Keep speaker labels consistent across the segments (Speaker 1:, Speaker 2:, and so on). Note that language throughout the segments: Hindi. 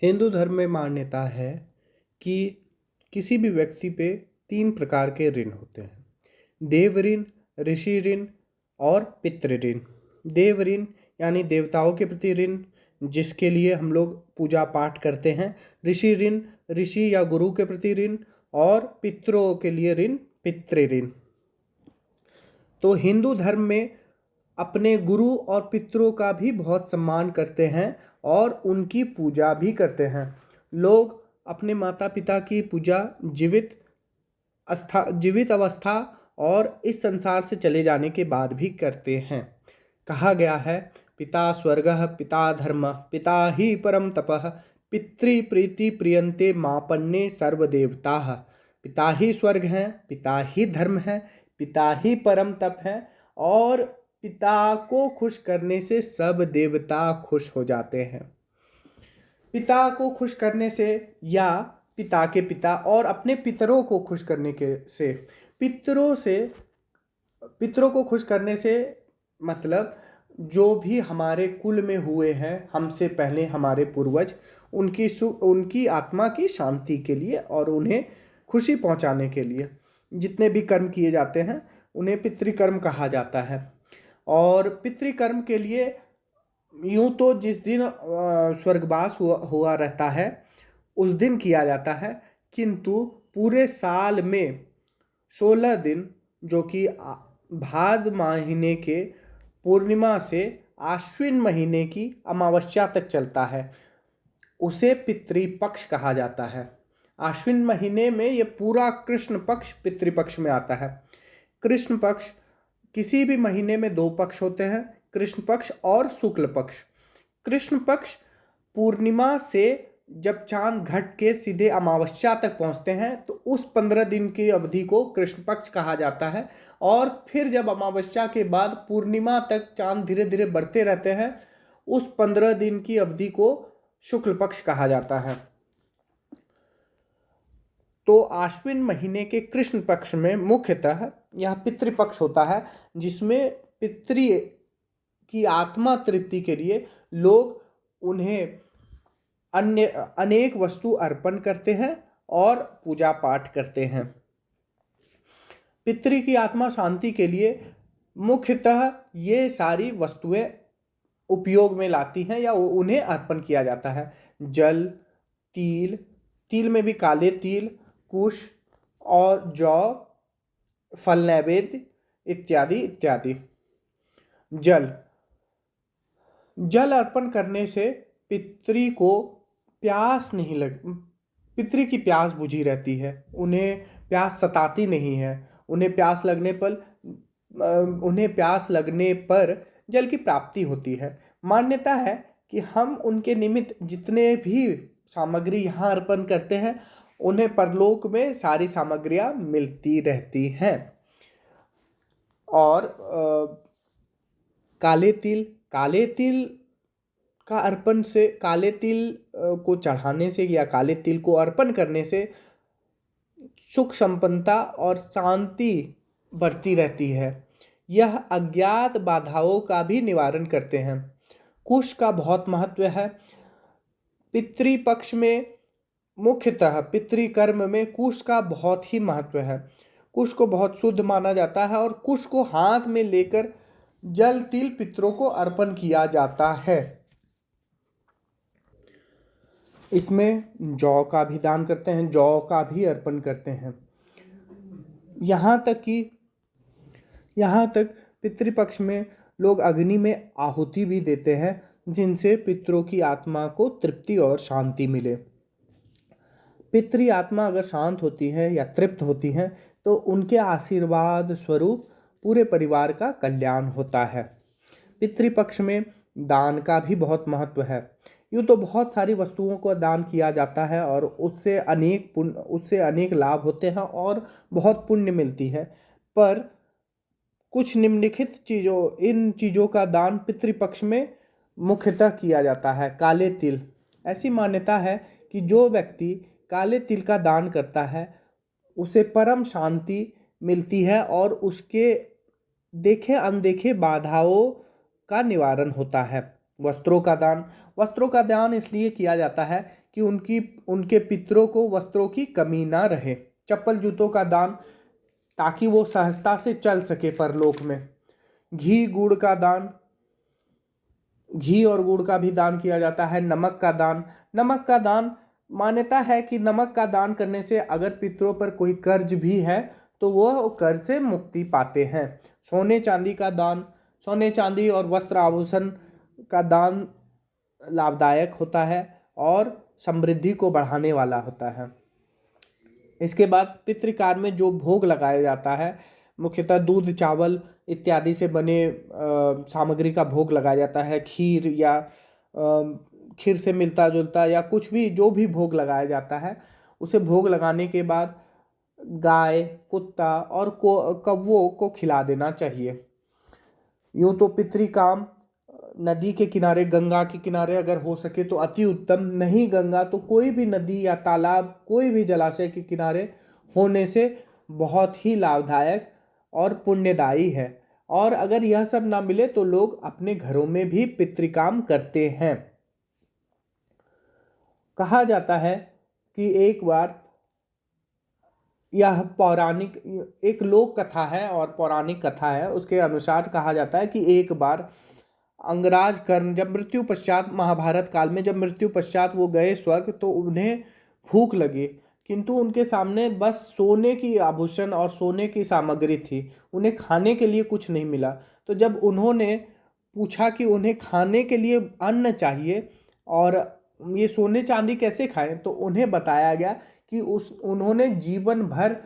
Speaker 1: हिंदू धर्म में मान्यता है कि किसी भी व्यक्ति पे 3 प्रकार के ऋण होते हैं। देव ऋण, ऋषि ऋण और पितृ ऋण। देव ऋण यानी देवताओं के प्रति ऋण, जिसके लिए हम लोग पूजा पाठ करते हैं। ऋषि ऋण, ऋषि या गुरु के प्रति ऋण। और पितरों के लिए ऋण, पितृ ऋण। तो हिंदू धर्म में अपने गुरु और पितरों का भी बहुत सम्मान करते हैं और उनकी पूजा भी करते हैं। लोग अपने माता पिता की पूजा जीवित अवस्था और इस संसार से चले जाने के बाद भी करते हैं। कहा गया है, पिता स्वर्गः पिता धर्मः पिता ही परम तपः पितृप्रीति प्रियन्ते मापन्ने सर्वदेवताः। पिता ही स्वर्ग हैं, पिता ही धर्म है, पिता ही परम तप है और पिता को खुश करने से सब देवता खुश हो जाते हैं। पिता को खुश करने से या पिता के पिता और अपने पितरों को खुश करने के से पितरों को खुश करने से मतलब जो भी हमारे कुल में हुए हैं, हमसे पहले हमारे पूर्वज, उनकी आत्मा की शांति के लिए और उन्हें खुशी पहुंचाने के लिए जितने भी कर्म किए जाते हैं उन्हें पितृकर्म कहा जाता है। और पितृकर्म के लिए यूं तो जिस दिन स्वर्गवास हुआ रहता है उस दिन किया जाता है, किंतु पूरे साल में 16 दिन, जो कि भाद्र महीने के पूर्णिमा से आश्विन महीने की अमावस्या तक चलता है, उसे पितृपक्ष कहा जाता है। आश्विन महीने में ये पूरा कृष्ण पक्ष पितृपक्ष में आता है। कृष्ण पक्ष, किसी भी महीने में 2 पक्ष होते हैं, कृष्ण पक्ष और शुक्ल पक्ष। कृष्ण पक्ष पूर्णिमा से जब चांद घट के सीधे अमावस्या तक पहुंचते हैं तो उस 15 दिन की अवधि को कृष्ण पक्ष कहा जाता है। और फिर जब अमावस्या के बाद पूर्णिमा तक चांद धीरे धीरे बढ़ते रहते हैं, उस 15 दिन की अवधि को शुक्ल पक्ष कहा जाता है। तो आश्विन महीने के कृष्ण पक्ष में मुख्यतः यह पितृपक्ष होता है, जिसमें पितृ की आत्मा तृप्ति के लिए लोग उन्हें अनेक वस्तु अर्पण करते हैं और पूजा पाठ करते हैं। पितृ की आत्मा शांति के लिए मुख्यतः ये सारी वस्तुएं उपयोग में लाती हैं या उन्हें अर्पण किया जाता है। जल, तिल में भी काले तिल, कुश और जौ, फल नैवेद्य इत्यादि इत्यादि। जल अर्पण करने से पितृ को प्यास नहीं पितृ की प्यास बुझी रहती है, उन्हें प्यास सताती नहीं है। उन्हें प्यास लगने पर जल की प्राप्ति होती है। मान्यता है कि हम उनके निमित्त जितने भी सामग्री यहाँ अर्पण करते हैं उन्हें परलोक में सारी सामग्रियाँ मिलती रहती हैं। और काले तिल का अर्पण से, काले तिल को चढ़ाने से या काले तिल को अर्पण करने से सुख संपन्नता और शांति बढ़ती रहती है। यह अज्ञात बाधाओं का भी निवारण करते हैं। कुश का बहुत महत्व है। पितृपक्ष में मुख्यतः पितृकर्म में कुश का बहुत ही महत्व है। कुश को बहुत शुद्ध माना जाता है और कुश को हाथ में लेकर जल तिल पितरों को अर्पण किया जाता है। इसमें जौ का भी दान करते हैं, जौ का भी अर्पण करते हैं। यहाँ तक पितृपक्ष में लोग अग्नि में आहुति भी देते हैं, जिनसे पितरों की आत्मा को तृप्ति और शांति मिले। पितृ आत्मा अगर शांत होती है या तृप्त होती है तो उनके आशीर्वाद स्वरूप पूरे परिवार का कल्याण होता है। पितृपक्ष में दान का भी बहुत महत्व है। यूँ तो बहुत सारी वस्तुओं को दान किया जाता है और उससे अनेक लाभ होते हैं और बहुत पुण्य मिलती है, पर कुछ निम्नलिखित इन चीज़ों का दान पितृपक्ष में मुख्यतः किया जाता है। काले तिल, ऐसी मान्यता है कि जो व्यक्ति काले तिल का दान करता है उसे परम शांति मिलती है और उसके देखे अनदेखे बाधाओं का निवारण होता है। वस्त्रों का दान इसलिए किया जाता है कि उनके पितरों को वस्त्रों की कमी ना रहे। चप्पल जूतों का दान, ताकि वो सहजता से चल सके परलोक में। घी गुड़ का दान, घी और गुड़ का भी दान किया जाता है। नमक का दान, नमक का दान मान्यता है कि नमक का दान करने से अगर पितरों पर कोई कर्ज भी है तो वह कर्ज से मुक्ति पाते हैं। सोने चांदी का दान, सोने चांदी और वस्त्र आभूषण का दान लाभदायक होता है और समृद्धि को बढ़ाने वाला होता है। इसके बाद पितृकार में जो भोग लगाया जाता है, मुख्यतः दूध चावल इत्यादि से बने सामग्री का भोग लगाया जाता है। खीर या खीर से मिलता जुलता या कुछ भी जो भी भोग लगाया जाता है, उसे भोग लगाने के बाद गाय, कुत्ता और कौवों को खिला देना चाहिए। यूँ तो पितृकाम नदी के किनारे, गंगा के किनारे अगर हो सके तो अति उत्तम, नहीं गंगा तो कोई भी नदी या तालाब, कोई भी जलाशय के किनारे होने से बहुत ही लाभदायक और पुण्यदायी है। और अगर यह सब ना मिले तो लोग अपने घरों में भी पितृकाम करते हैं। कहा जाता है कि एक बार, यह पौराणिक एक लोक कथा है और पौराणिक कथा है, उसके अनुसार कहा जाता है कि एक बार अंगराज कर्ण जब मृत्यु पश्चात, महाभारत काल में जब मृत्यु पश्चात वो गए स्वर्ग, तो उन्हें भूख लगी, किंतु उनके सामने बस सोने की आभूषण और सोने की सामग्री थी, उन्हें खाने के लिए कुछ नहीं मिला। तो जब उन्होंने पूछा कि उन्हें खाने के लिए अन्न चाहिए और ये सोने चांदी कैसे खाएं, तो उन्हें बताया गया कि उन्होंने जीवन भर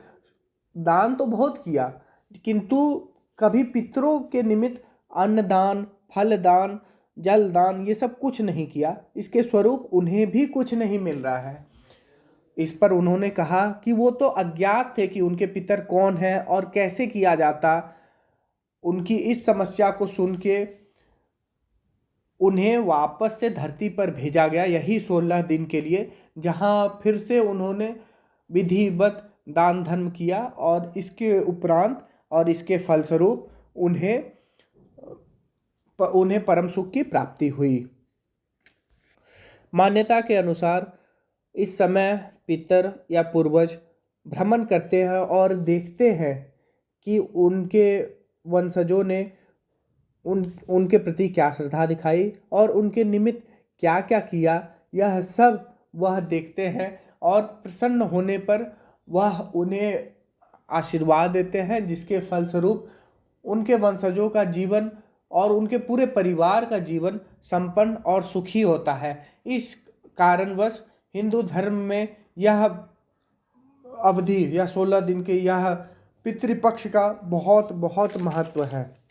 Speaker 1: दान तो बहुत किया, किंतु कभी पितरों के निमित्त अन्न दान, फल दान, जल दान ये सब कुछ नहीं किया। इसके स्वरूप उन्हें भी कुछ नहीं मिल रहा है। इस पर उन्होंने कहा कि वो तो अज्ञात थे कि उनके पितर कौन है और कैसे किया जाता। उनकी इस समस्या को सुन के उन्हें वापस से धरती पर भेजा गया, यही 16 दिन के लिए, जहाँ फिर से उन्होंने विधिवत दान धर्म किया और इसके उपरांत और इसके फलस्वरूप उन्हें परम सुख की प्राप्ति हुई। मान्यता के अनुसार इस समय पितर या पूर्वज भ्रमण करते हैं और देखते हैं कि उनके वंशजों ने उनके प्रति क्या श्रद्धा दिखाई और उनके निमित्त क्या क्या किया, यह सब वह देखते हैं और प्रसन्न होने पर वह उन्हें आशीर्वाद देते हैं, जिसके फलस्वरूप उनके वंशजों का जीवन और उनके पूरे परिवार का जीवन संपन्न और सुखी होता है। इस कारणवश हिंदू धर्म में यह अवधि या 16 दिन के यह पितृपक्ष का बहुत बहुत महत्व है।